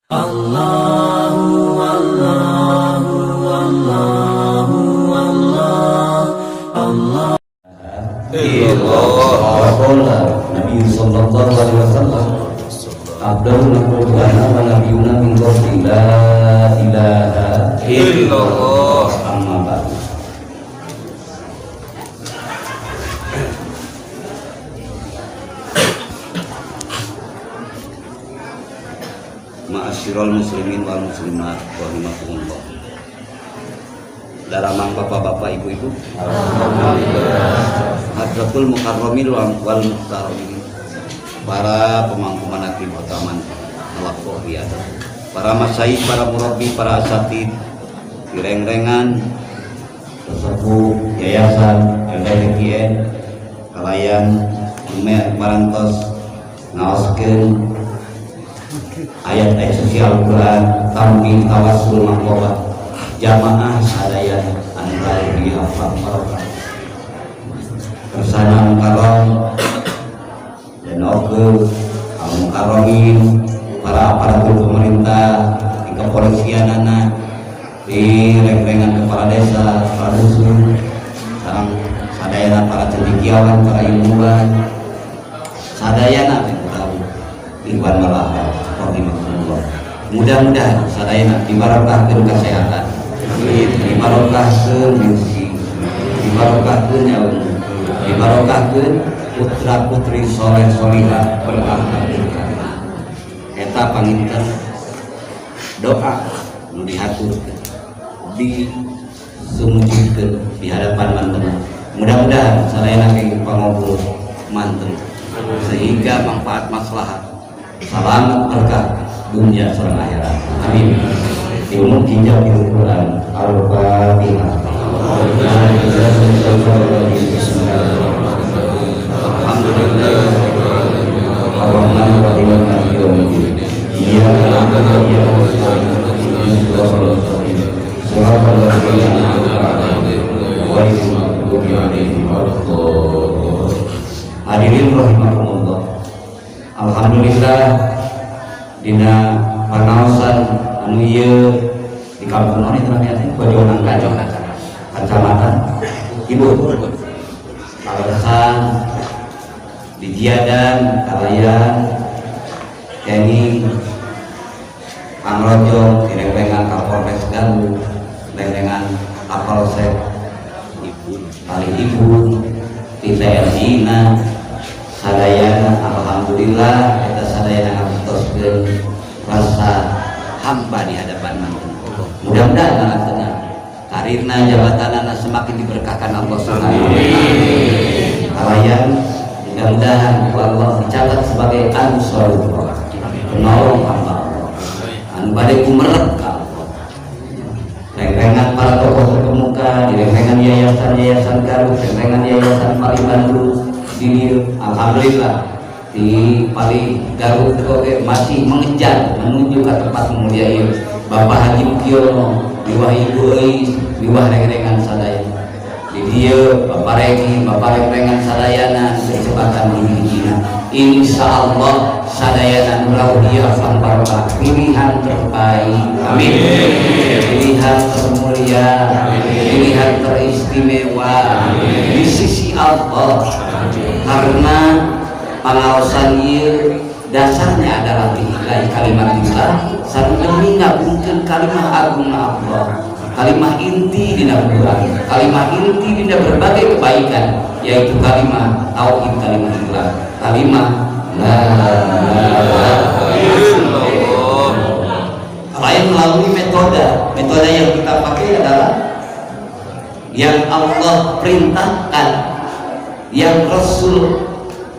Allahu Allahu Allahu Allah Nabi sallallahu alaihi wasallam Abdul Qur'ana wa nabiyuna min qabli la ilaha illallah amma ba'd. Ma'asyiral muslimin wal muslimat wa rahimakumullah. Daramang bapak-bapak ibu-ibu, Hadratul Mukarramin wal Muhtaramin, para pemangku manaqib utaman al-qawiyah, para masyayikh, para murabbi, para asatid, direng-rengan sesepuh yayasan LDKN kalayan marantos ngaoskeun ayat-ayat suci Al-Quran, tampil tawasul maqabat jamaah sadaya antara dihafal bersama mukarram dan oke al-mukarramin, para aparatur pemerintah di kepolisian anak, di reng-rengan kepala desa, para dusun, sareng sadayana para cendekiawan, para ilmuwan, sadayana Iwan Malaka. Mudah-mudahan sadayana dibarokahkeun kesehatan, dibarokahkeun rezeki, dibarokahkeun nyawa, dibarokahkeun putra putri soleh solihah berakhlak karimah. Eta panginten doa nu dihaturkeun, disumujikeun di hadapan manten. Mudah-mudahan sadayana kenging pangobul manten sehingga manfaat maslahat selamat berkah dunia serta akhirat. Amin. Ilmu hijab di Al-Quran. Al-Fatihah. Hadirin rahimakumullah. Alhamdulillah dina panaosan anu ieu di kampung ini ternyata Bojonang kecamatan Ibu Kalasan di Giadan kalayan Keni Pangrojong direng-rengan Kapolres Galuh, direng-rengan Kapolsek Kali Ibu di TNI sadayana alhamdulillah kita sadayana ngabutoskeun rasa hamba di hadapan manten. Mudah-mudahan manten karirna jabatanana semakin diberkahkan Allah Subhanahu wa taala. Kalayan mudah-mudahan Allah dicatat sebagai ansarullah, penolong hamba Allah, anu bade kumerep ka Allah. Reng-rengan para tokoh terkemuka, direng-rengan yayasan-yayasan Garut, reng-rengan yayasan Pali Bandung di alhamdulillah di Pali Garut masih mengejar menuju ke tempat mulia ini. Bapak Haji Mukiono, Liwah Ibu Eis, Liwah reng-rengan sadayana. Di dia Bapak Regi, Bapak reng-rengan sadayana kesempatan ini. Insya Allah sadayana nuraudia fanbarokah, pilihan terbaik. Amin. Pilihan termulia, pilihan teristimewa di sisi Allah. Karena pengawasan ieu dasarnya adalah billahi kalimatillah sareng demi ngabungkeun kalimah agung Allah, kalimah inti dina Quran, kalimah inti dina berbagai kebaikan, yaitu kalimah tauhid, kalimah ikhlas, kalimah la ilaha illallah. Selain melalui metode yang kita pakai adalah yang Allah perintahkan, yang Rasul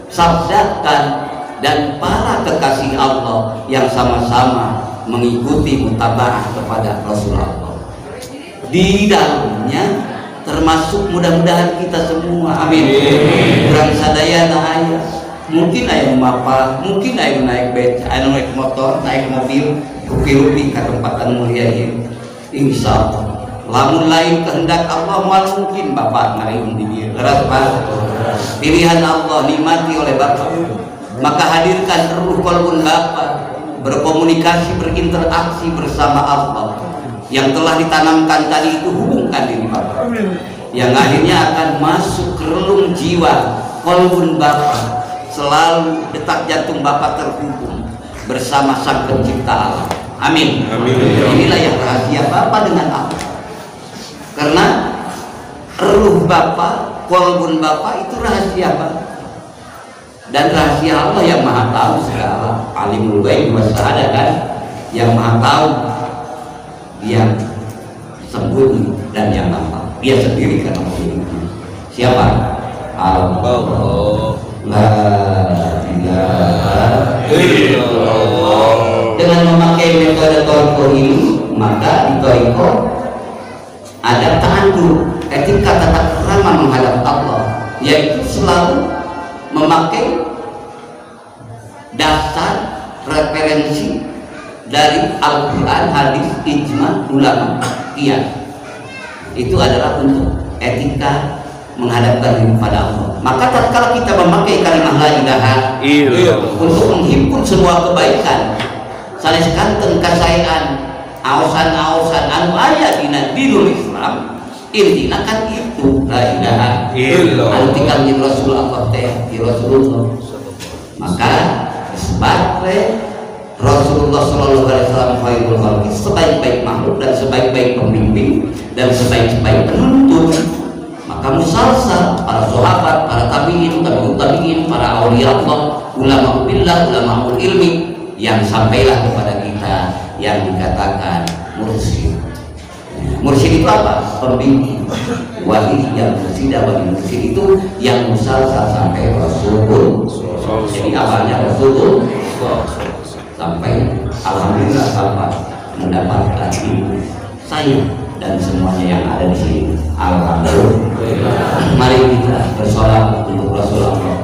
sabdakan, dan para kekasih Allah yang sama-sama mengikuti mutabaah kepada Rasulullah. Di dalamnya termasuk mudah-mudahan kita semua, amin. Kurang sadayana aya, mungkin aya mapa, mungkin aya naik beca, aya naik motor, naik mobil, rupi-rupi ke tempat anu mulia ieu. Insyaallah lamun lain kehendak Allah mungkin bapak ngariung di dieu. Pilihan Allah nikmati oleh bapak, maka hadirkan ruh kolbun bapak berkomunikasi, berinteraksi bersama Allah. Yang telah ditanamkan tadi itu hubungkan diri Bapak, yang akhirnya akan masuk ke relung jiwa, kolbun Bapak. Selalu detak jantung Bapak terhubung bersama Sang Pencipta Allah. Amin. Amin. Inilah yang rahasia Bapak dengan Allah. Karena ruh Bapak, kolbun Bapak itu rahasia Bapak. Dan rahasia Allah yang Maha Tahu segala, Alimul Ghaib wa Syahadah, kan, yang Maha Tahu, yang sembunyi dan yang nampak. Dia sendiri kan memiliki. Siapa? Allah. La ilaha illallah. Dengan memakai metode Toriko ini, maka di Toriko ada ta'adur, etika tata krama menghadap Allah, yaitu selalu memakai dasar referensi dari Al-Quran, hadis, ijma, ulama, qiyas. Itu adalah untuk etika menghadapkan diri pada Allah. Maka tatkala kita memakai kalimat la ilaha untuk menghimpun semua kebaikan, sanes kanten kasayaan, aosan-aosan anu aya dina dinul Islam, intina kan itu la ilaha illallah. Anu tinggal di Rasulullah teh, di Rasulullah. Maka sebagai Rasulullah Shallallahu Alaihi Wasallam khairul khalqi, sebaik-baik makhluk dan sebaik-baik pembimbing dan sebaik-baik penuntun. Maka musalsal para sahabat, para tabi'in, para aulia Allah, ulama billah, ulama ilmi, yang sampailah kepada kita yang dikatakan mursyid. Mursyid itu apa? Pembimbing. Wali yang mursyid, wali mursyid itu yang musalsal sampai Rasulullah. Jadi awalnya Rasulullah sampai alhamdulillah sampai mendapatkan ilmu saya dan semuanya yang ada di sini. Alhamdulillah. Mari kita bersolat untuk Rasulullah.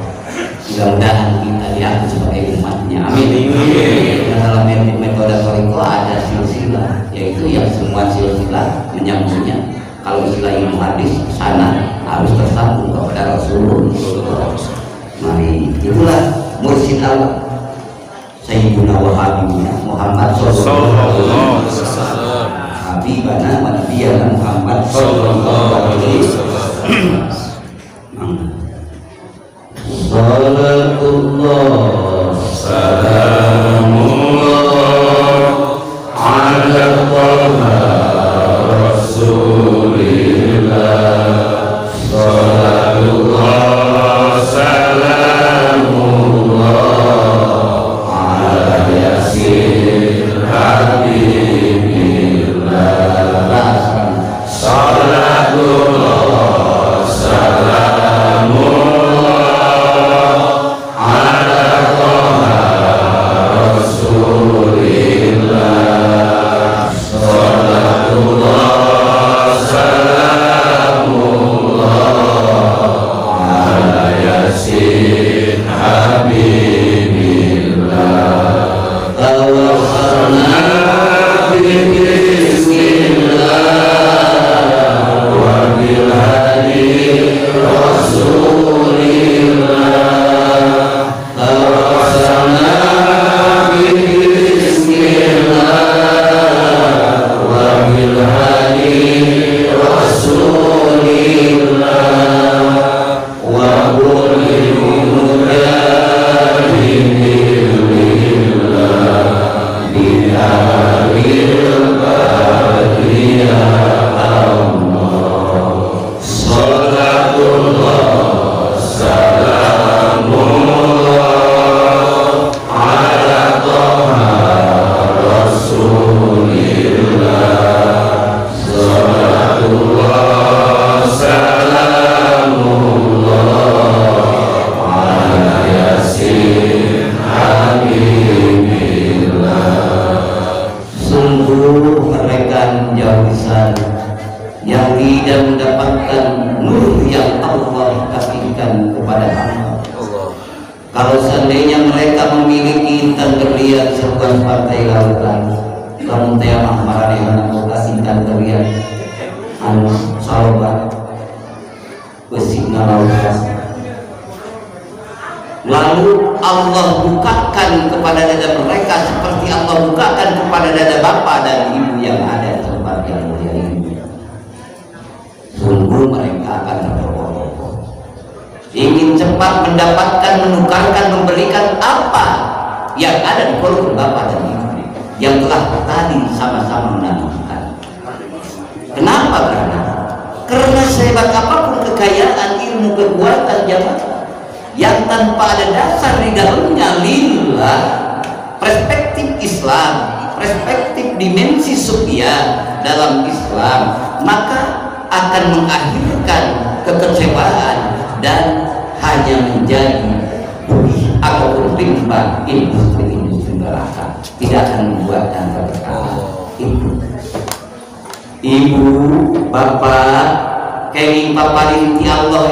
Mudah-mudahan kita diangkat sebagai umatnya. Amin. Dalam metode Toriko ada silsilah, yaitu yang semua silsilah menyambungnya. Kalau istilah ilmu hadis sana harus tersambung kepada Rasulullah. Mari, itulah mursyid Allah. Sayyiduna wa habibuna Muhammad sallallahu alaihi wasallam. Habibana wa nabiyana Muhammad sallallahu alaihi wasallam. Salatullah salamullah ala Taha Rasulillah. Salatullah salamullah ala Yasin Habibillah. Salatullah salamullah Kalau seandainya mereka memiliki terderian sebuah pantai lautan, kamu teamah marane yang kasihkan terderian anu salobat besigna lautan lalu Allah bukakan kepada dada mereka seperti Allah bukakan kepada dada bapak dan ibu yang ada di tempat yang mulia ini. Sungguh mereka akan terpokok-pokok, ingin cepat mendapatkan, menukarkan, memberikan apa yang ada di kolom bapak dan ibu yang telah tadi sama-sama menanamkan. Kenapa? Karena sehebat apapun kekayaan, ilmu, kekuatan jamaah yang tanpa ada dasar di dalamnya lillah, perspektif Islam, perspektif dimensi sufiah dalam Islam, maka akan mengakhirkan kekecewaan dan hanya menjadi buih ataupun limbah industri-industri neraka, tidak akan membuatkan keberkahan. Ibu, bapak, kenging paparin ti Allah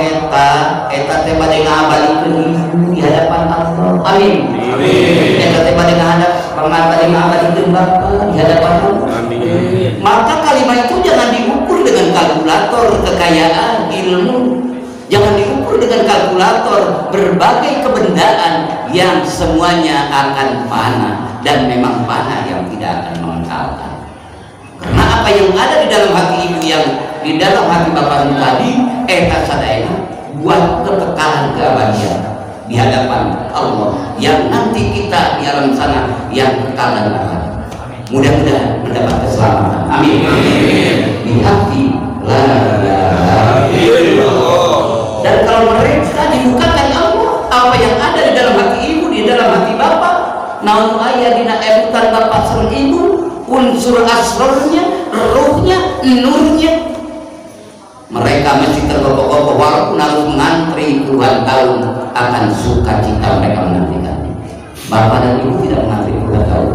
eta teh bade ngabalikeun ibu di hadapan Allah. Amin. Amin. Eta teh bade ngabalikeun bapak di hadapan Allah. Amin. Maka kalimat itu jangan diukur dengan kalkulator kekayaan, ilmu. Jangan diukur dengan kalkulator berbagai kebendaan yang semuanya akan panah, dan memang panah yang tidak akan mengekalkan. Karena apa yang ada di dalam hati ibu, yang di dalam hati bapak tadi, eta sadayana buat kekekalan keabadian di hadapan Allah yang nanti kita di alam sana yang kekal dan abadi. Mudah-mudahan mendapat keselamatan. Amin. Di hati la ilaha illallah. Dan kalau mereka dibukakan Allah, apa yang ada di dalam hati ibu, di dalam hati bapak, naon aya dina ebutan bapak sareng ibu, unsur asrornya, ruhnya, nurnya, mereka masih tergopoh-gopoh walaupun harus mengantri puluhan tahun, akan sukacita mereka menantikan. Bapak dan ibu tidak mengantri puluhan tahun.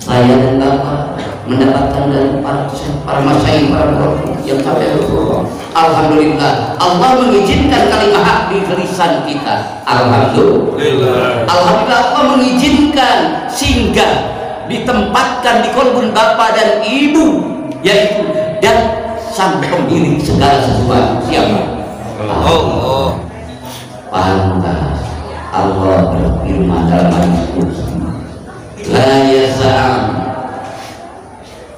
Saya dan bapak mendapatkan dari para masyayikh, para ulama yang sampai Rasulullah. Alhamdulillah, Allah mengizinkan kalimat hak di lisan kita. Alhamdulillah. Alhamdulillah, Allah mengizinkan singgah, ditempatkan di kolbun bapak dan ibu, yaitu dan sang pemilik segala sesuatu. Siapa? Allah. Pantas Allah berfirman dalam hadis, la yasa'am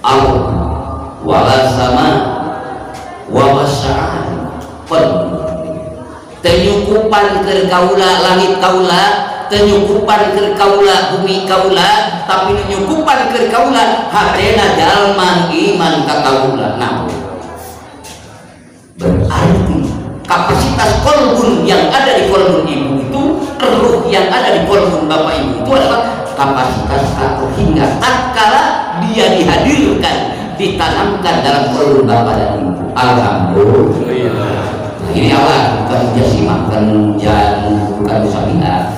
al wala sama wa wasa'an tenyukupan ke kaula langit kaula, tenyukupan ke kaula bumi kaula, tapi tenyukupan ke kaula hatena jalman iman ka kaula. Nah, berarti kapasitas kolbun yang ada di kolbun ibu itu, ruh yang ada di kolbun bapak ibu itu adalah kapasitas atau hingga tatkala dia dihadirkan, ditanamkan dalam kolbun bapak dan ibu. Alhamdulillah. Nah, ini Allah bukan jasimah, bukan jamu, bukan musabihah.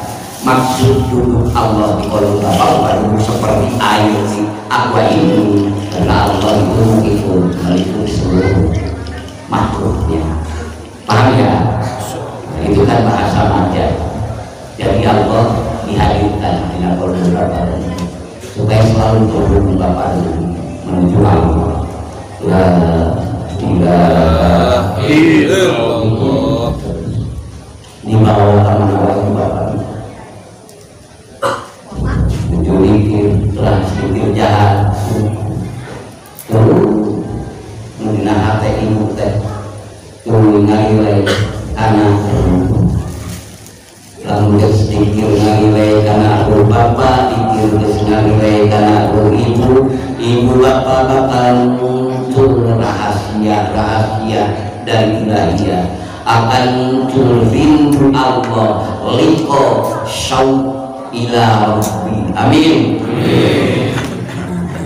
Maksud duduk Allah di kolbun bapak baru seperti air di aqua ini, karena Allah itu meliputi seluruh makhluknya. Paham ya? Nah, itu kan bahasa maja. Jadi Allah dihadirkan di kolbun bapak dan ibu supaya selalu kolbun bapak dan ibu menuju Allah. La ilaha illallah. Di bawah tangan bapak mencuri telah sedikit jahat, terus mengenai hati ibu teh, terus nilai anak, lalu sedikit nilai karena aku bapak, sedikit nilai karena aku ibu bapak muncul rahasia dari ilahiyah, akan muncul rindu Allah, liqa syauq ila rabbi. Amin.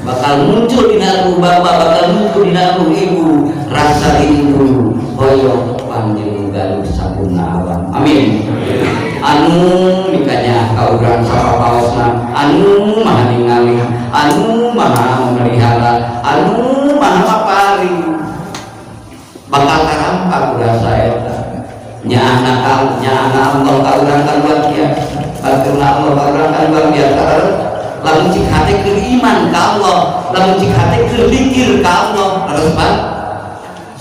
Bakal muncul di nalur bapak, bakal muncul di nalur ibu rasa rindu boyok panjenengan sabuna alam. Amin. Anu mikanya kaurang sama pausna, anu maha ningali, anu maha memelihara, anu maha mapari, bakal karampak urasa eta nya anak Allah kaurang luar biasa, karena Allah kaurang luar biasa. Lamun cik hati ke iman ke Allah, lamun cik hati ke zikir ke Allah, harus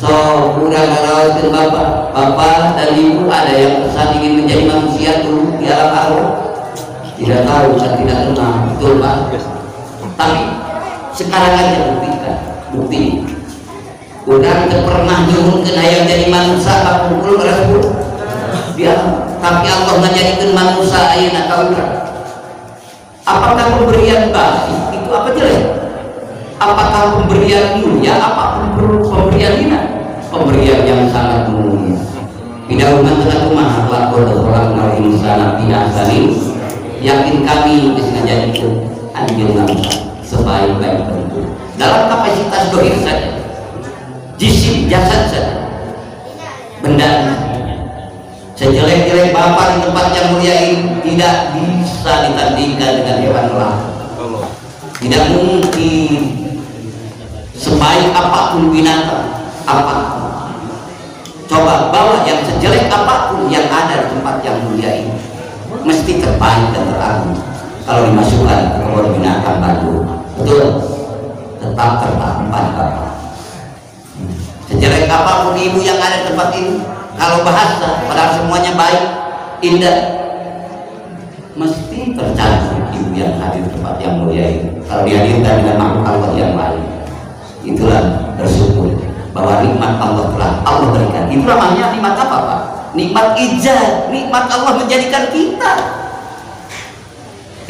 So kurang merawatkan bapak dan ibu, ada yang pesan ingin menjadi manusia dulu di alam arwah. Tidak tahu dan tidak kenal, betul Pak. Tapi sekarang aja bukti. Kurang pernah nyuruhkan ayam jadi manusia, tak kumpul merespon dia, tapi Allah menjadikan manusia ayana kaulah. Apakah pemberian basi itu apa jelek? Apakah pemberian mulia? Apa pemberian hina? Pemberian yang sangat mulia. Tidak telah kumah lakon orang nabi sana biasani. Yakin kami disengaja itu anjing manusia sebaik-baik bentuk dalam kapasitas dohir saja, jisim jasad saja, benda sejelek-jelek bapak di tempat yang mulia ini tidak bisa ditandingkan dengan hewan lain. Tidak mungkin sebaik apapun binatang apapun. Coba bawa yang sejelek apapun yang ada di tempat yang mulia ini, mesti terbaik dan teragung. Kalau dimasukkan ke kebun binatang baru, betul, tetap tertampan bapak. Sejelek apapun ibu yang ada di tempat ini, kalau bahasa padahal semuanya baik, indah, mesti tercantum ibu yang hadir di tempat yang mulia ini. Kalau dihadirkan dengan makhluk Allah yang lain, itulah bersyukur bahwa nikmat Allah telah Allah berikan. Itu namanya nikmat apa Pak? Nikmat ijaz, nikmat Allah menjadikan kita.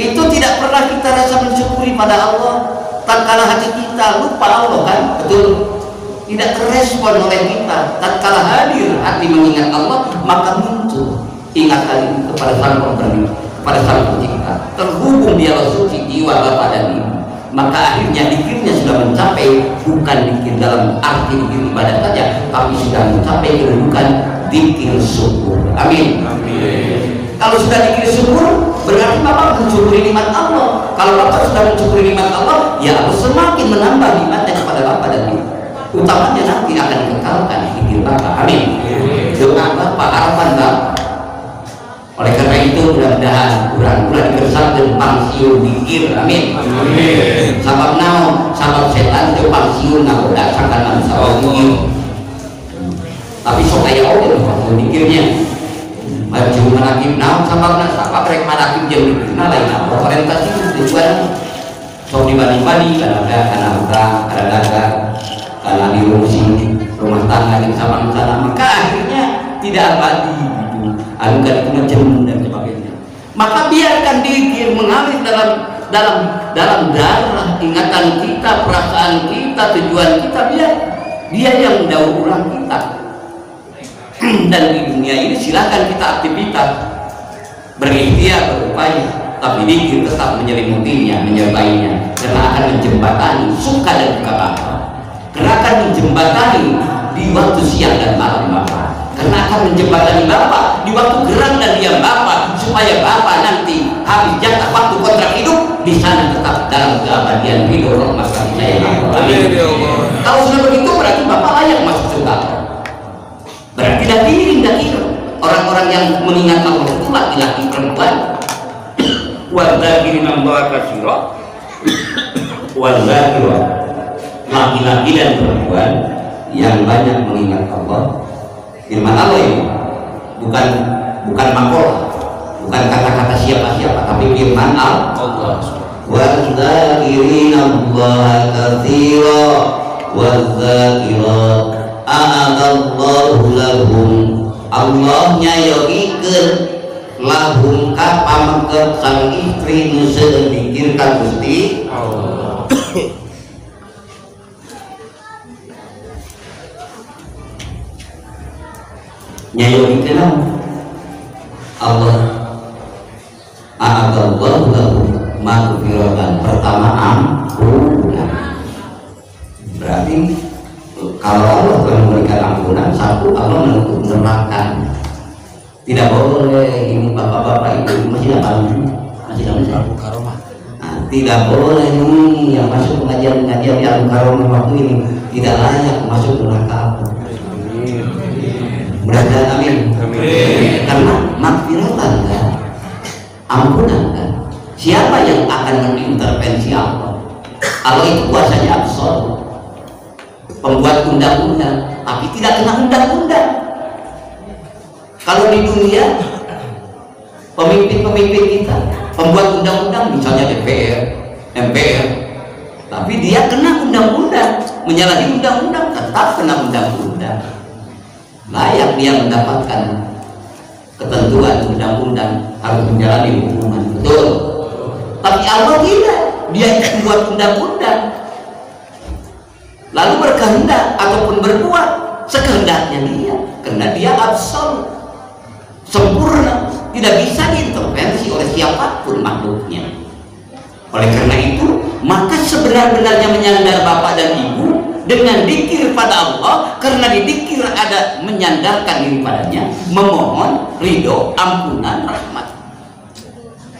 Itu tidak pernah kita rasa mensyukuri pada Allah. Tatkala hati kita lupa Allah, kan? Betul. Tidak terrespon oleh kita. Tatkala hadir hati mengingat Allah, maka muncul ingatan ini kepada Sang Pemberi, kepada Sang Pencipta. Terhubung dialog suci jiwa Bapak dan Ibu. Maka akhirnya dikirnya sudah mencapai, bukan dikir dalam arti dikir ibadah saja, tapi sudah mencapai kedudukan dikir syukur. Amin. Kalau sudah dikir syukur, berarti Bapak mensyukuri nikmat Allah. Kalau Bapak sudah mensyukuri nikmat Allah, ya Allah semakin menambah nikmatnya kepada Bapak dan Ibu. Utamanya nanti akan dikekalkan dikir Bapak. Amin. Doa Bapak, harapan Bapak. Oleh karena itu mudah-mudahan kurang-kurang bersatu pangsiun dikir. Amin. Sabab naon, sabab setan itu pangsiun nakoda sangkan manusia dikir. Tapi sok aya oge pangsiun dikirnya. Maju manakib naon sababna, sabab rek manakib jeung dikirna lain orientasi tujuan sok dibanding-banding karena utang, karena dagang, karena diurusi rumah tangga yang sama sana, maka akhirnya tidak abadi. Anukan itu macam dan sebagainya. Maka biarkan dikir mengalir dalam darah ingatan kita, perasaan kita, tujuan kita, biar dia yang mendaur ulang kita. Dan di dunia ini silakan kita aktivitas berikhtiar, berupaya, tapi dikir tetap menyelimutinya, menyertainya, karena akan menjembatani suka dan duka Bapak, karena akan menjembatani di waktu siang dan malam Bapak, karena akan menjembatani Bapak di waktu geram dan diam Bapak, supaya Bapak nanti habis jatah waktu kontrak hidup di sana tetap dalam keabadian ridho rahmat kasih sayang Allah. Amin. Kalau sudah begitu berarti Bapak layak masuk surga. Berarti daging orang-orang yang mengingat Allah itu laki-laki perempuan. Wadzakirin Allah katsira, wadzakirat, laki-laki dan perempuan yang banyak mengingat Allah. Firman Allah ini bukan makalah, bukan kata-kata siapa-siapa, tapi firman Allah. Wadzakirin Allah katsira, wadzakirat, a'adallahu lahum, Allah nyayogikeun lahum ka pamengket sang istri nu seueur dikir ka Gusti Allah. Nyayogikeun Allah a'adallahu lahum maghfiratan, pertama ampunan. Berarti kalau Allah memberikan ampunan, satu Allah menutup neraka. Tidak boleh ini bapak-bapak itu masih dalam karomah. Tidak boleh ini yang masuk pengajian yang karomah waktu ini tidak layak masuk neraka. Mudah-mudahan amin. Karena maghfiratan kan, ampunan kan. Siapa yang akan mengintervensi Allah? Allah itu kuasanya absolut, pembuat undang-undang. tapi tidak kena undang-undang. Kalau di dunia pemimpin-pemimpin kita pembuat undang-undang, misalnya DPR, MPR, tapi dia kena undang-undang, menyalahi undang-undang, tetap kena undang-undang, layak dia mendapatkan ketentuan undang-undang, harus menjalani hukuman, betul. Tapi Allah tidak, dia membuat undang-undang lalu berkehendak ataupun berbuat sekehendaknya dia, karena dia absolut, sempurna, tidak bisa diintervensi oleh siapapun makhluknya. Oleh karena itu, maka sebenar-benarnya menyandar bapak dan ibu dengan dikir pada Allah, karena di dikir ada menyandarkan diri padanya, memohon ridho, ampunan, rahmat.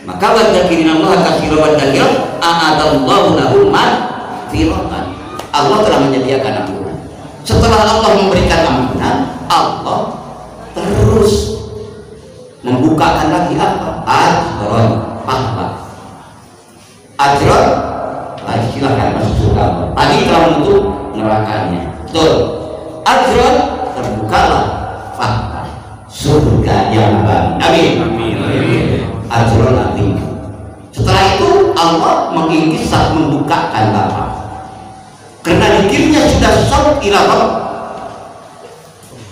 Maka wadzakirin Allah katsiran wa dzakir a'adallahu lahum maghfiratan. Allah telah menyediakan ampunan. Setelah Allah memberikan ampunan, Allah terus membukakan lagi apa? Ajron, pahala. Ajron, silahkan masuk surga. Tadi telah menutup nerakanya, betul. Ajron, terbukalah pahala surga yang abadi. Amin. Ajron nanti. Setelah itu Allah mengikisah membukakan bapak. Karena dikirnya sudah saut ila Rabb,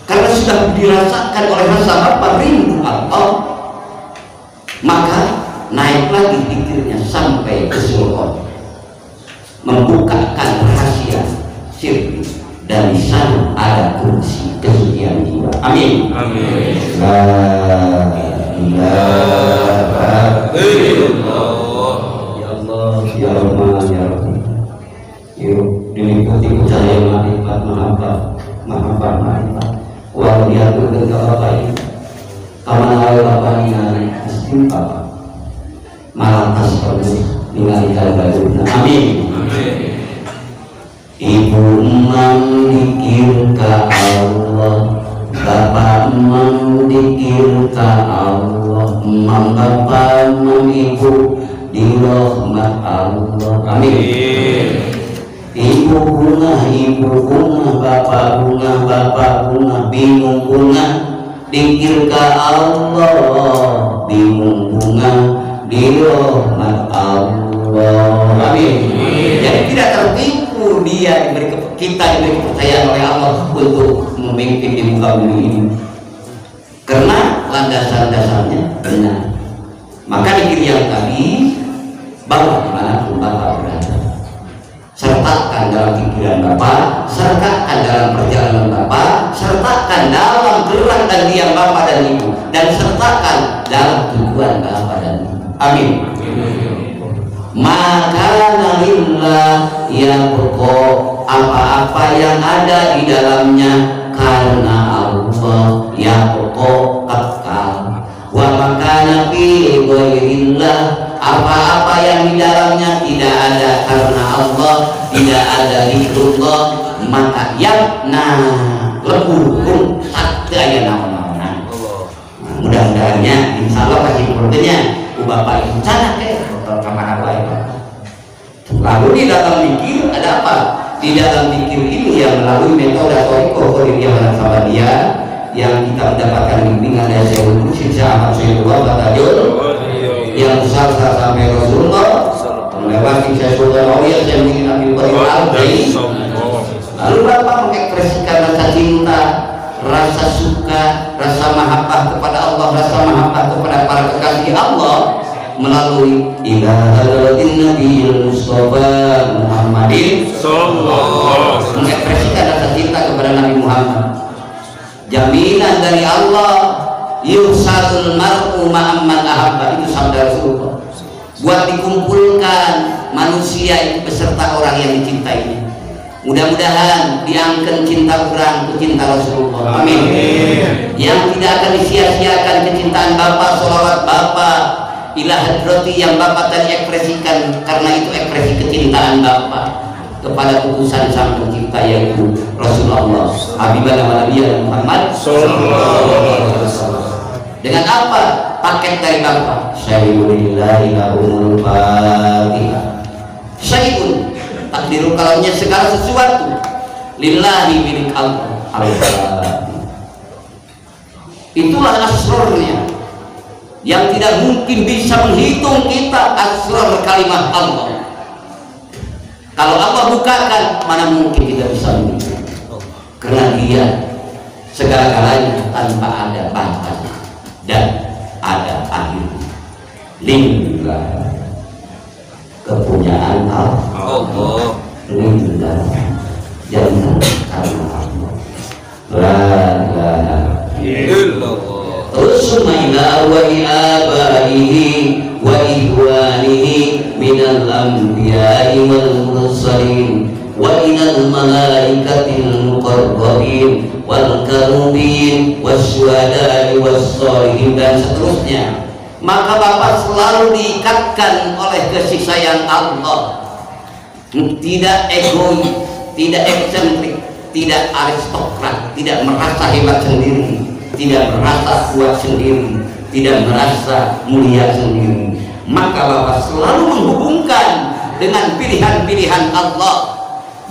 karena sudah dirasakan oleh rasa bapak rindu Allah, maka naik lagi dikirnya sampai ke surga, membukakan rahasia sirri, dan di sana ada kursi kesucian jiwa. Amin. Amin. La ilaha illallah. Ya Allah, ya Rahman, ya Rahim. Yuk diliputi cahaya ma'rifat, ma'rifat wa liyatul kegawabai kamana al-rabani istighfar malakas penuh mengalihkan baduna. Amin. Ibu mendikir ka Allah, bapak mendikir ka Allah, bapak mengibu di rahmat Allah. Amin. Ibu bunga, bapak bunga, bingung bunga, dikir ka Allah, bingung bunga, di rahmat Allah. Amin. Jadi tidak tertipu dia, kita diberi kepercayaan oleh Allah untuk memimpin di muka bumi ini, karena landasan-landasannya benar. Maka dikir yang tadi, bahwa dimanapun bapak berada, sertakan dalam pikiran bapak, sertakan dalam perjalanan bapak, sertakan dalam gerak dan diam bapak dan ibu, dan sertakan dalam tujuan bapak dan ibu. Amin. Maka lillah yang pokok apa-apa yang ada di dalamnya karena Allah, yang pokok kekal. Wa makana fi ghairillah, apa-apa yang di dalamnya tidak ada karena Allah, tidak ada zikrullah, maka yang lebur sadaya naon-naonan. Mudah-mudahannya insya Allah kasih perutnya bapak ibu sana kamar apa itu. Lalu di dalam zikir ada apa? Di dalam zikir ini yang melalui metode Thariqah Qadiriyah Sabadiyah yang kita mendapatkan bimbingan dari Syekh Mursyid Ahmad Syaifullah Batajul, yang besar sampai Rasulullah, melewati Syekh Sultan Aulia, Syekh Nabi Qadir. Lalu bapak mengekspresikan rasa cinta, rasa suka, rasa mahabbah kepada Allah, rasa mahabbah kepada para kekasih Allah melalui ilahatin Nabi Mustafa Muhammadin sallallahu, mengekspresikan rasa cinta kepada Nabi Muhammad. Jaminan dari Allah, yusadul mar'u ma'amman ahabba, itu sabda Rasulullah, buat dikumpulkan manusia itu beserta orang yang dicintainya. Mudah-mudahan diangkat cinta orang ke cinta Rasulullah. Amin. Yang tidak akan disia-siakan kecintaan Bapak, sholawat Bapak ila hadrati yang Bapak tadi ekspresikan, karena itu ekspresi kecintaan Bapak kepada utusan sang pencipta yaitu Rasulullah Habibana Nabi Muhammad sallallahu alaihi wasallam. Dengan apa? Paket dari Bapak. Syai'ulillahi lahumul fatihah. Syai'un takdirul kalamnya segala sesuatu, lillahi milik Allah. Al-Fatihah. Itulah asrornya yang tidak mungkin bisa menghitung kita, asror kalimat Allah. Kalau Allah bukakan, mana mungkin kita bisa menghitung, karena Dia segala-galanya tanpa ada batas dan ada akhir. Lillah, kepunyaan Allah. Lillah, jangan karena Allah. La ilaha illallah. Summa ila wa abaihi wa ikhwanihi minal anbiya'i wal mursalin wa ilal malaikatil muqarrabin wal karubin wasyuhada'i wassalihin, dan seterusnya. Maka Bapak selalu diikatkan oleh kasih sayang Allah, tidak egois, tidak eksentrik, tidak aristokrat, tidak merasa hebat sendiri, tidak merasa kuat sendiri, tidak merasa mulia sendiri. Maka Bapak selalu menghubungkan dengan pilihan-pilihan Allah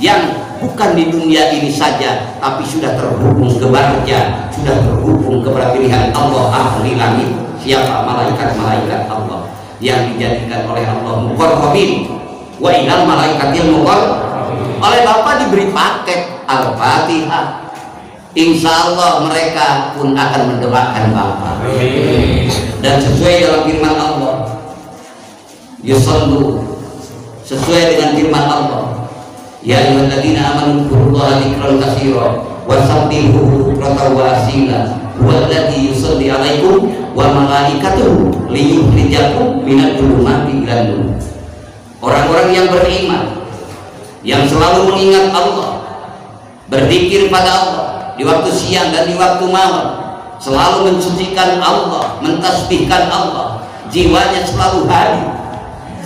yang bukan di dunia ini saja, tapi sudah terhubung ke barja, sudah terhubung kepada pilihan Allah ahli langit. Siapa? Malaikat-malaikat Allah yang dijadikan oleh Allah muqarrabin wa ilal malaikatil muqarrabin. Oleh Bapak diberi paket Al-Fatihah. Insya Allah mereka pun akan mendoakan Bapak. Dan sesuai dalam firman Allah, yusallu, sesuai dengan firman Allah, ya ayyuhalladzina amanu dzkurullaha dzikran katsiran wasabbihuhu bukratan wa asila huwallazi yusalli 'alaikum wa malaikatuhu liyukhrijakum minadh dhulumati ilan nur. Orang-orang yang beriman, yang selalu mengingat Allah, berzikir pada Allah di waktu siang dan di waktu malam, selalu mensucikan Allah, mentasbihkan Allah, jiwanya selalu hadir,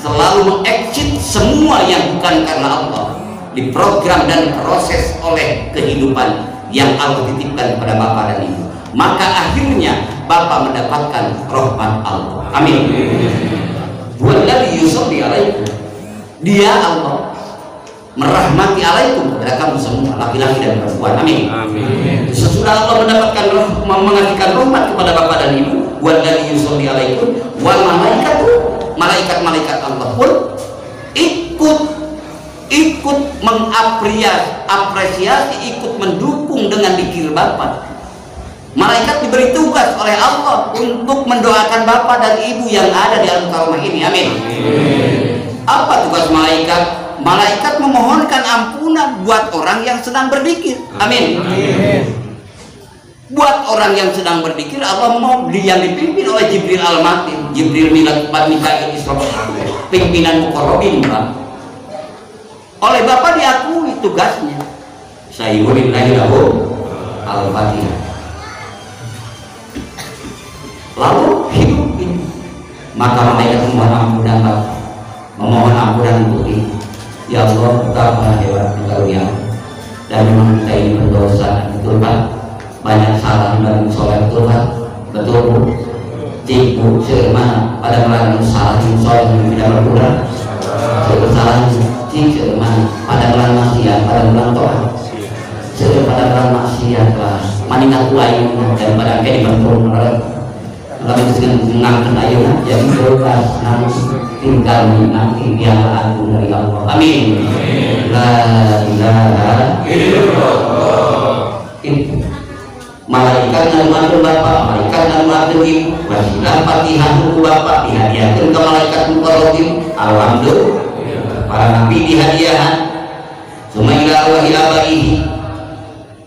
selalu mengexit semua yang bukan karena Allah, diprogram dan proses oleh kehidupan yang Allah titipkan kepada Bapak dan Ibu. Maka akhirnya Bapak mendapatkan rahmat Allah. Amin. Walladzi yusalli 'alaikum, Dia Allah merahmati alaikum kepada kamu semua, laki-laki dan perempuan. Amin. Amin. Sesudah Allah mendapatkan mengasihkan rahmat kepada Bapak dan Ibu, walladzi yusalli 'alaikum wal malaikatu, malaikat-malaikat Allah pun ikut mengapresiasi, ikut mendukung dengan zikir Bapak. Malaikat diberi tugas oleh Allah untuk mendoakan Bapak dan Ibu yang ada di alam karomah ini. Amin. Apa tugas malaikat? Malaikat memohonkan ampunan buat orang yang sedang berzikir. Amin. Buat orang yang sedang berzikir, Allah mau yang dipimpin oleh Jibril Al-Matin, Jibril Mikail Israfil, pimpinan muqarrabin. Oleh Bapak diakui tugasnya. Sayyidina Al-Fatihah. Lalu hidup ini, maka malaikat memohon ampunan Bapak, memohon ampunan untuk ini. Ya Allah, betapa hebatnya karunia, dan memang kita ini berdosa, betul Pak, banyak salah dan soleh, betul Pak, betul Bu, cipu seemana pada melarang salah yang soleh yang tidak berkurang, kesalahan cik seemana pada melarang maksiat, pada melarang to'at, pada melarang maksiat lah, maningat lain daripada angka dibantu melarang. Lalu dengan mengangkat ayat jadi bebas, namun tinggal menikmati piala agung dari Allah. Amin. La ilaha illallah. Itu malaikat dan mantu Bapak, malaikat dan mantu Ibu, wasilah Fatihah untuk Bapak dihadiahkan ke malaikat muqarrabin. Alhamdulillah, para nabi dihadiahkan. Sumaila wa abaihi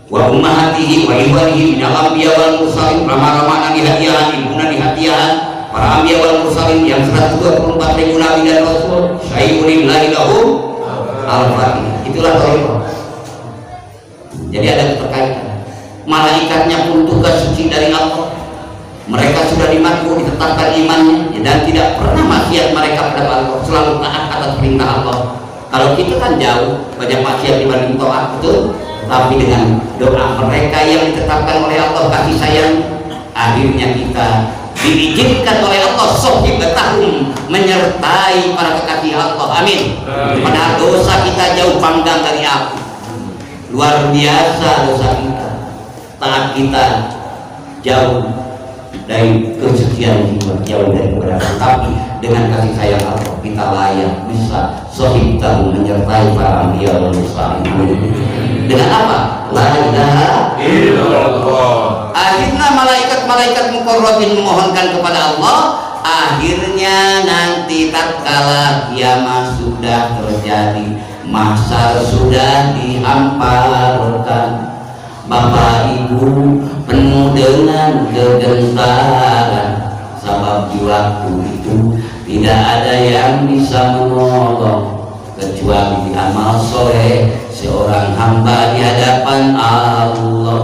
wa ummahatihi wa ikhwanihi minal anbiya wal mursalin, ramah-ramah dihadiahkan, ibuna dihadiahkan, para anbiya wal mursalin yang 124.000 nabi dan rasul, syai'unillahi lahum al-fatihah. Itulah tauhid. Jadi ada keterkaitan. Malaikatnya pun tugas suci dari Allah. Mereka sudah dimakmur, ditetapkan imannya, dan tidak pernah maksiat mereka kepada Allah, selalu taat atas perintah Allah. Kalau kita kan jauh, banyak maksiat dibanding taat, betul? Tapi dengan doa mereka yang ditetapkan oleh Allah kasih sayang, akhirnya kita diizinkan oleh Allah sohib betahum, menyertai para kekasih Allah. Amin. Padahal dosa kita jauh panggang dari api, luar biasa dosa kita. taat kita jauh dari kesucian jiwa, jauh dari kebenaran, tapi dengan kasih sayang Allah kita layak bisa sohibtan menyertai para anbiya wal mursalin. Dengan apa? La ilaha illallah. Akhirnya malaikat-malaikat muqarrabin memohonkan kepada Allah. Akhirnya nanti tatkala kiamat sudah terjadi, mahsyar sudah dihamparkan, Bapak Ibu penuh dengan kegentaran, sebab di waktu itu tidak ada yang bisa menolong kecuali amal soleh seorang hamba di hadapan Allah.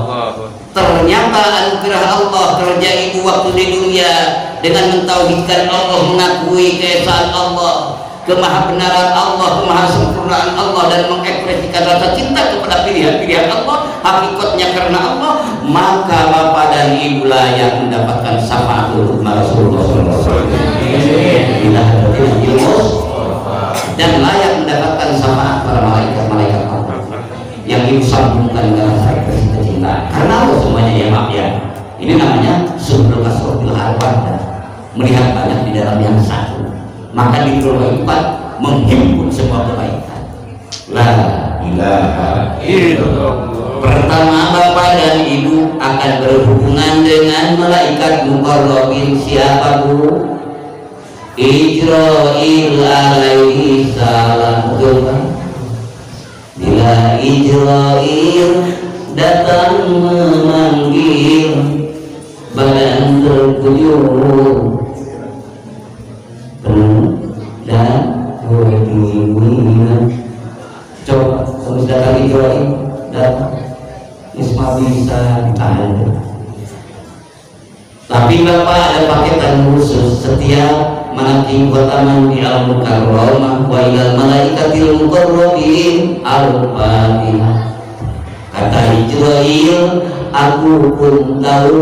Ternyata anugerah Allah terjadi waktu di dunia dengan mentauhidkan Allah, mengakui keesaan Allah, kemahabenaran Allah, kemahasempurnaan Allah, dan mengekspresikan rasa cinta kepada pilihan-pilihan Allah, hakikatnya karena Allah, maka bapak dan ibu layak mendapatkan syafaatul Rasulullah SAW dan layak mendapatkan syafaat para malaikat-malaikat Allah yang ibu sambungkan dengan rasa kecintaan karena Allah semuanya. Ya maaf ya, ini namanya sumber kasrotil harwanda, melihat banyak di dalam yang satu, maka di kebaikan menghimpun semua kebaikan. La ilaha illallah. Pertama, bapak dan ibu akan berhubungan dengan malaikat muqarrabin. Siapa bu? Ijrail alaihi salam. Bila Ijrail datang memanggil, badan terkujur dan keinginan. Coba saudara Ijrail datang, semua bisa ditahan. Tapi bapak ada paketan khusus setiap menanti taman di al-mukarramah wa ilal malaikatil muqarrabin al-fatihah. Kata Ijrail, aku pun tahu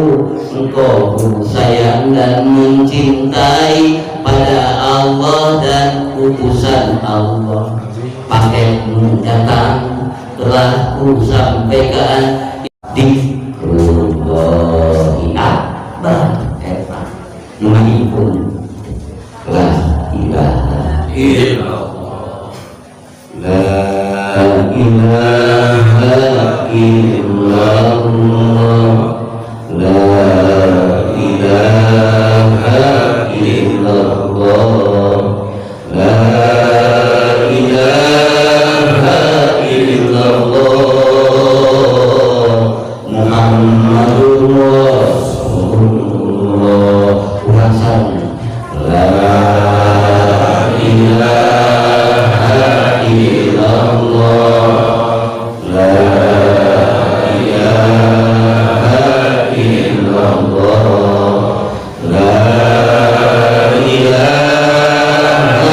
engkau sayang dan mencintai pada Allah dan utusan Allah. Paketmu datang telah ku sampaikan di Rullahi Akbar. Menghibur la ilaha illallah, la ilaha illallah, la ilaha illallah, la ilaha illallah, Muhammadur Rasulullah. La ilaha illallah, la ilaha illallah, la ilaha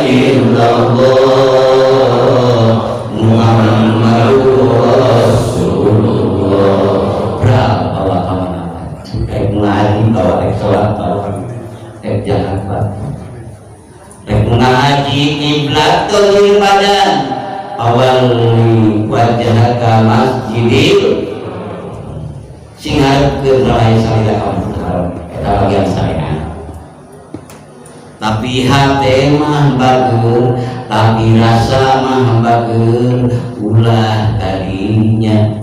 illallah, Muhammadur Rasulullah. Berapa kawan kayak mulai bawa sholat bawa jangan mengaji qiblatul badan awal wajah ke masjidil sing hareup ke mulai salida kamu eta bagian saya. Tapi hati mah bager, tapi rasa mah bager ulah tadinya.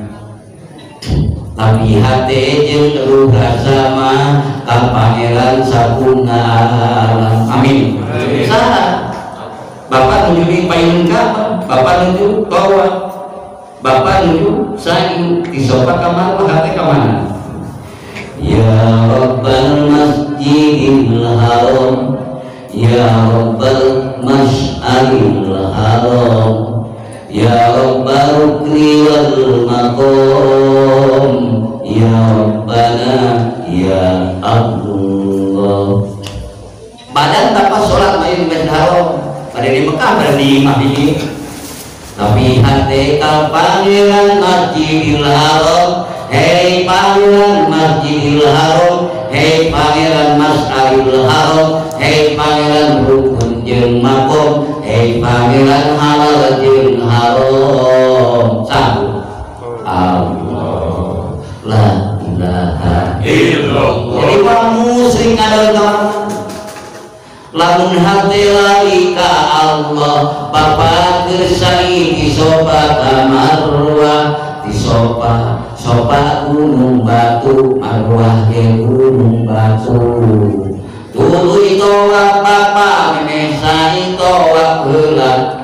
Tapi hati jeung ruh rasa mah ka pangeran sabuna alam. Amin. Salah. Bapak nunjuk payun ka, bapak nunjuk bawa, bapak nunjuk saing di sofa kamar hati ka mana? Ya Rabbal Masjidil Haram, ya Rabbal Mash'aril Haram, ya Rabbal Rukni wal Maqam, ya Rabbana ya Allah. Badan tanpa sholat main di Masjidil Haram, pada di Mekah, pada di Madinah. Tapi hati kal pangeran Masjidil Haram, hei pangeran Masjidil Haram, hei pangeran Mas'aril Haram, hei pangeran Rukun jeung Maqam, hei pangeran halal jeung haram. Satu Allah, la lamun hati lali ka Allah Bapak kersai disopa ka Marwah disopa gunung batu Marwah ke gunung batu tuluy toa Bapak memesai toa heula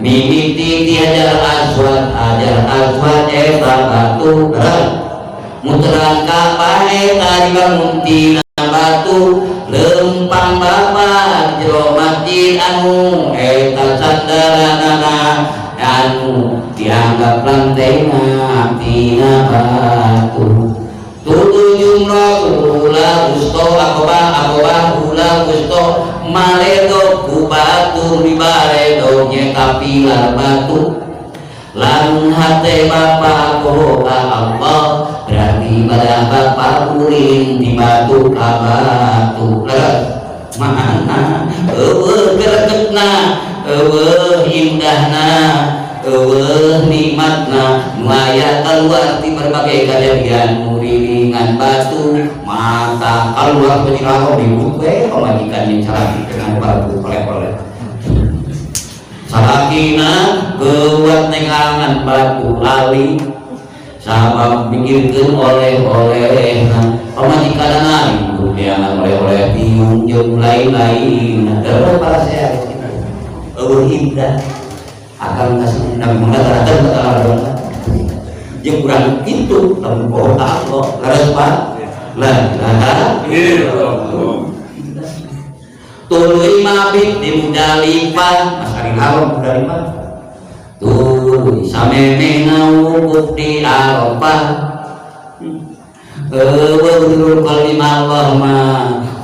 mimiti ti hajar aswad eta batu muteran kapal eta dibangun tina batu lempang bapak jero masjid anu eta sandaranana anu dianggap lantena tina batu tutu jumroh ula gusto akobah ula gusto maledo ku batu ribaredo nyeka pilar batu lan hate bapak koka Allah berarti pada bapak ulin di batu ka batu mana gregetna indahna nikmatna maya keluar di berbagai kejadian muriringan batu mata keluar penyiraho di buku pemajikan yang cara dengan batu oleh-oleh salakina kuat nengangan batu lali sama bikinkan oleh-oleh pemajikan nari kemudian oleh-oleh tiung jum lain-lain ada para saya indah akan kasih nabi mengatakan kata yang kurang itu nabi bohong Allah laras pak lah tuluy mabit di Mudalifah Masjidil Haram Mudalifah tuluy sameme ngawukuf di Arafah wurul kalimah Allah ma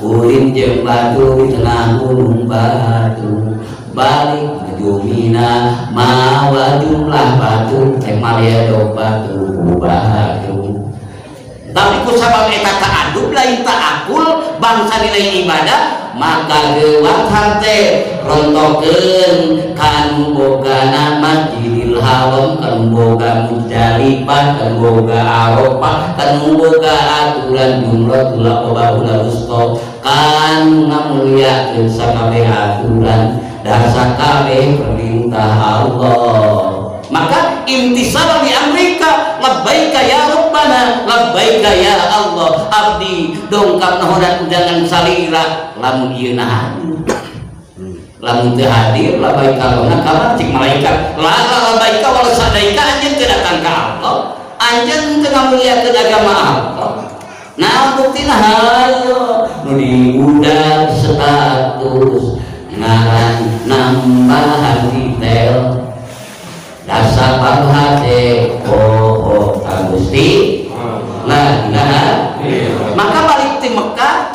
ulin jeung batu di tengah gunung batu balik jumina mawa jumlah batu malia batu tapi ku sabab eta ta'adub lain ta'akul bangsa nilai ibadah maka gewat hante rontokeun kan bogana Masjidil Haram kan boga Muzdalifah kan boga Arafah kan boga aturan jumlah ulah wusta kan ngamuliakeun sakabeh aturan dasar kabeh perintah Allah maka intisar di Amerika labbaika ya Rabbana labbaika ya Allah abdi dongkap nahodan undangan salira lamun ieu lamun teu hadir labbaika Allahna kamar cik malaikat labbaika wala sadaika anjeun teu datang ka Allah anjeun teu ngamuliakeun agama Allah nah buktina hayo nu diundang status ngaran nambahan detail dasar hati Gusti la ilaha maka balik di Mekah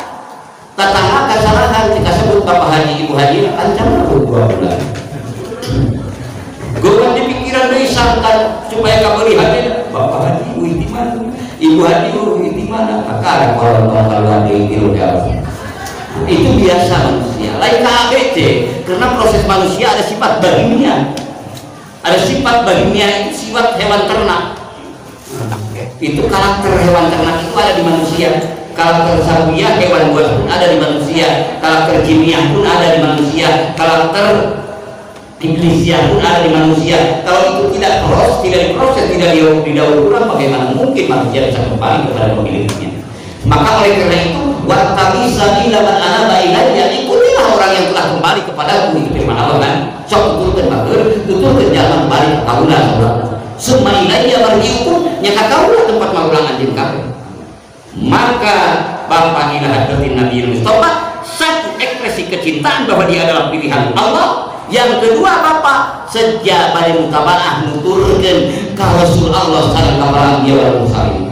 tatangga kasalahan jika sebut bapak haji ibu haji ancam 2 bulan gue di pikiran dari sangkan supaya kamu lihat bapak haji ibu haji di mana maka ada kalau di itu biasa manusia lain KBT karena proses manusia ada sifat baginya itu sifat hewan ternak itu karakter hewan ternak itu ada di manusia karakter sarbiah hewan buas pun ada di manusia karakter kimia pun ada di manusia karakter iblisiah pun ada di manusia kalau itu tidak diproses tidak didaur ulang bagaimana mungkin manusia bisa kembali kepada pemiliknya maka oleh karena itu wattabi sabila man anaba ilayya ikutilah orang yang telah kembali kepada aku itu firman Allah kan sok tutulkeun bageur tutulkeun jalma balik ka kaula summa ilayya marji'ukum nya ka kaula tempat maulang anjeun kabeh maka Bapak ila hadratin Nabi Mustafa satu ekspresi kecintaan bahwa dia adalah pilihan Allah yang kedua Bapak sejak pada mutabaah nuturkeun ka Rasul Allah sallallahu alaihi wasallam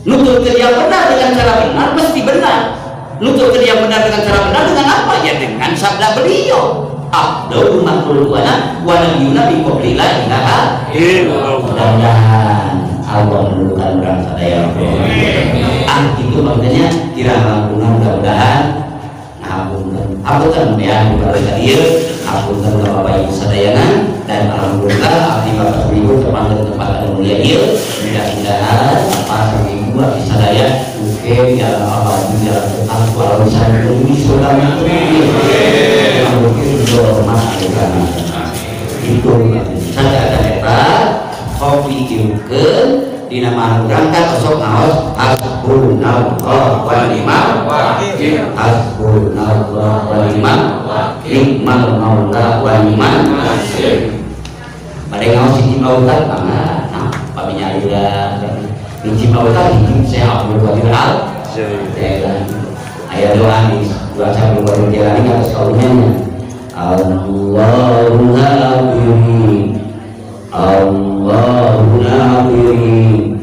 nuturkan yang benar dengan cara benar mesti benar nuturkan yang benar dengan cara benar dengan apa ya dengan sabda beliau abdul makhlukana wa nabiyuna bi qabli la ilaha illallah mudah-mudahan Allah menurunkan orang sadaya itu maksudnya kira-kira mudah-mudahan apunten ya kepada hadir apunten Bapak Ibu sadayana dan alhamdulillah abdi bapak ibu termasuk tempat yang mulia ieu mudah-mudahan apa ibu abdi sadaya mungkin dalam apa di dalam tentang suara misalnya ini sudah dina mah berangkat sok ngaos hasbunallah wa ni'mal wakil, hasbunallah wa ni'mal wakil, ni'mal maula wa ni'mal nasir. Pada ngaos hiji mautan mana nah pabinya aya hiji mautan hiji sehat berbuat al jalan aya doa di baca berbuat jalan ini atas kaulnya Allahu nabiri Allahu nabiri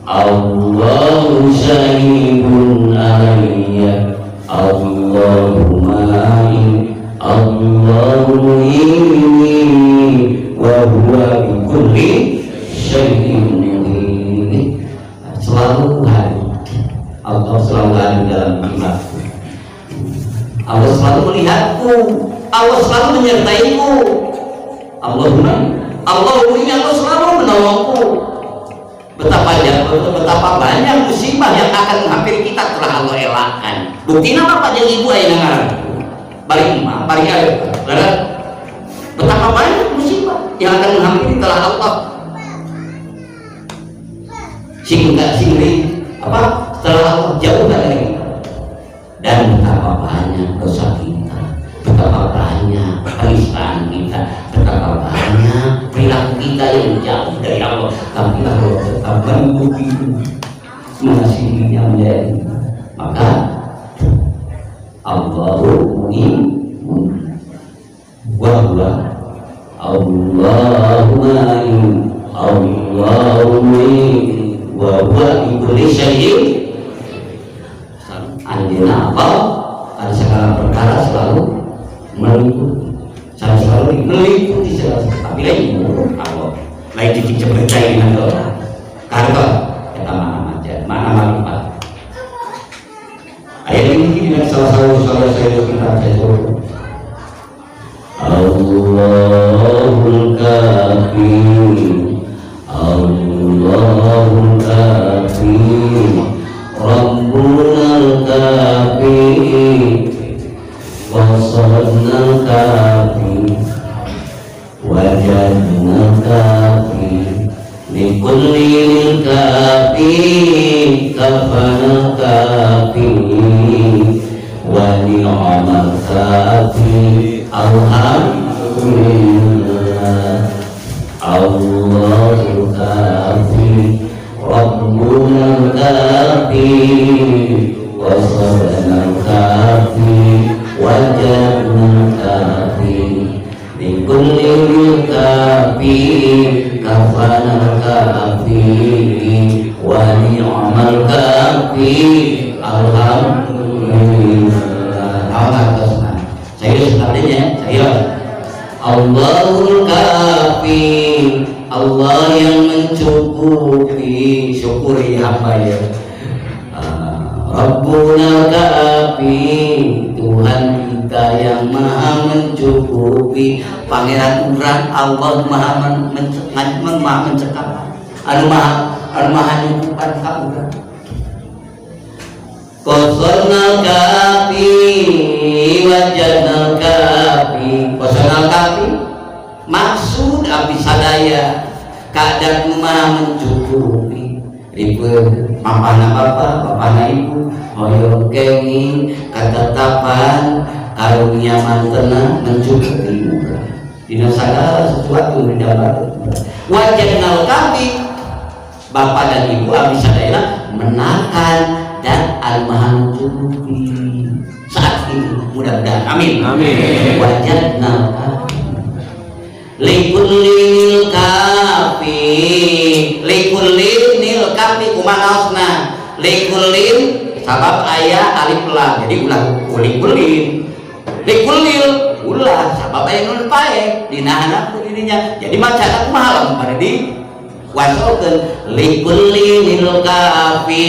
Allahu syahidun alayya Allahu ma'i Allahu inni wa huwa bi kulli syai'in alim. Selalu hadir Allah, selalu hadir dalam hidupku. Allah selalu melihatku, Allah selalu menyertaiku. Allahumma ini Allah selalu menolongku. Betapa banyak musibah yang akan menghampiri kita telah Allah elakkan. Buktinya apa jeung ibu aya ngaran balik mah balik aya betapa banyak musibah yang akan menghampiri telah Allah sehingga apa setelah Allah jauh dari kita. Dan betapa banyak dosa kita, betapa banyak penistaan kita, betapa banyak perilaku kita yang jauh dari Allah. Tapi Allah tetap mengikuti mengasihinya menjadi maka Allahu mu'min wa huwa Allahumma wa huwa bi kulli syai'in anjena apa ada segala perkara selalu meliputi selalu meliputi segala tapi lain Allah lain titik percaya dengan doa karena kita mana manfaat ayat ini dengan salah satu saya kita Allahul kafi Allahul kafi Rabbunal kafi wasalnal kafi wajadnal kafi likulli kafi kafanal kafi wa ni'mal kafi alhamdulillah Allahul kafi Rabbunal kafi wasalnal kafi wajadnal kafi likulli kafi kafanal kafi wa ni'mal kafi alhamdulillah. Saya artinya saya Allahul kafi Allah yang mencukupi syukuri hamba ya Rabbuna kafi Tuhan kita yang maha mencukupi pangeran urang Allah maha mencekap anu maha nyukupan ka urang Qasarnal kafi wajadnal kafi qasarnal kafi maksud abdi sadaya kadang maha mencukupi ribet papana bapak papana ibu hoyong kenging ketetapan karunia mantena mencukupi dina segala sesuatu mendapat wajadnal kafi bapak dan ibu abdi sadaya menakan dan al-maha mencukupi saat ini mudah-mudahan amin amin wajadnal kafi likullil kafi likullil kafi kumanaosna likullil sabab ayah alif lam jadi ulah likullil ulah sabab ayah nun pae dina anak dirinya jadi maca kumaha pada di wasolkeun likullil kafi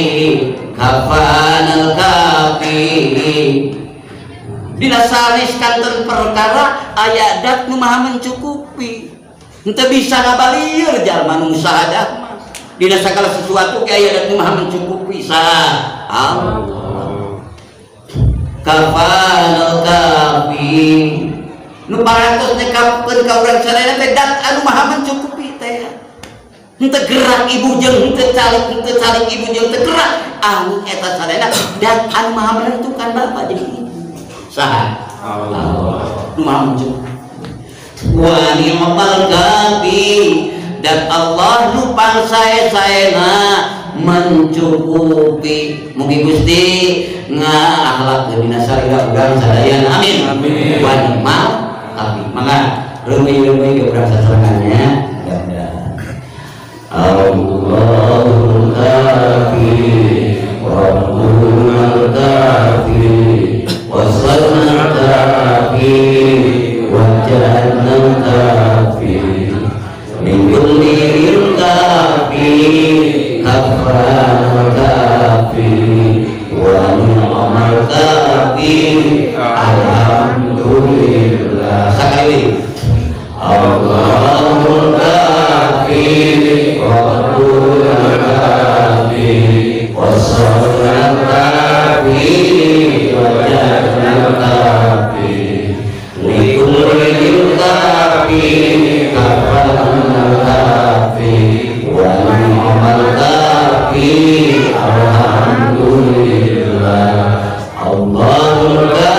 kafanal kafi dinasaris kantor perkara aya dat nu maha mencukupi henteu bisa ngabalieur jalma nu sahadat mah dina sagala sesuatu ke aya dat nu maha mencukupi saha Allah kafanal kafi nu parantos nyekapkeun ka urang sadaya teh dat anu maha mencukupi teh henteu gerak ibu jeung henteu calik ibu jeung teu gerak anu eta sadayana dan anu maha menentukan bapak jadi ibu saha Allah nu maha menentukan wa ni'mal kafi dan Allah nu pangsae-saena mencukupi mugi Gusti ngakhlak dina sarira urang sadayana amin amin wa ni'mal kafi mangga reumi-reumi ge urang saserangannya Allahul kafi Rabbul kafi wasalul kafi wajahul kafi min kulli kafi kafranul kafi wa ni'mal kafi alhamdulillah sekali Allahul kafi Rabbul kafi wasalul kafi wajahul kafi likulli kafi kafranul kafi wa ni'mal kafi alhamdulillah Allahul kafi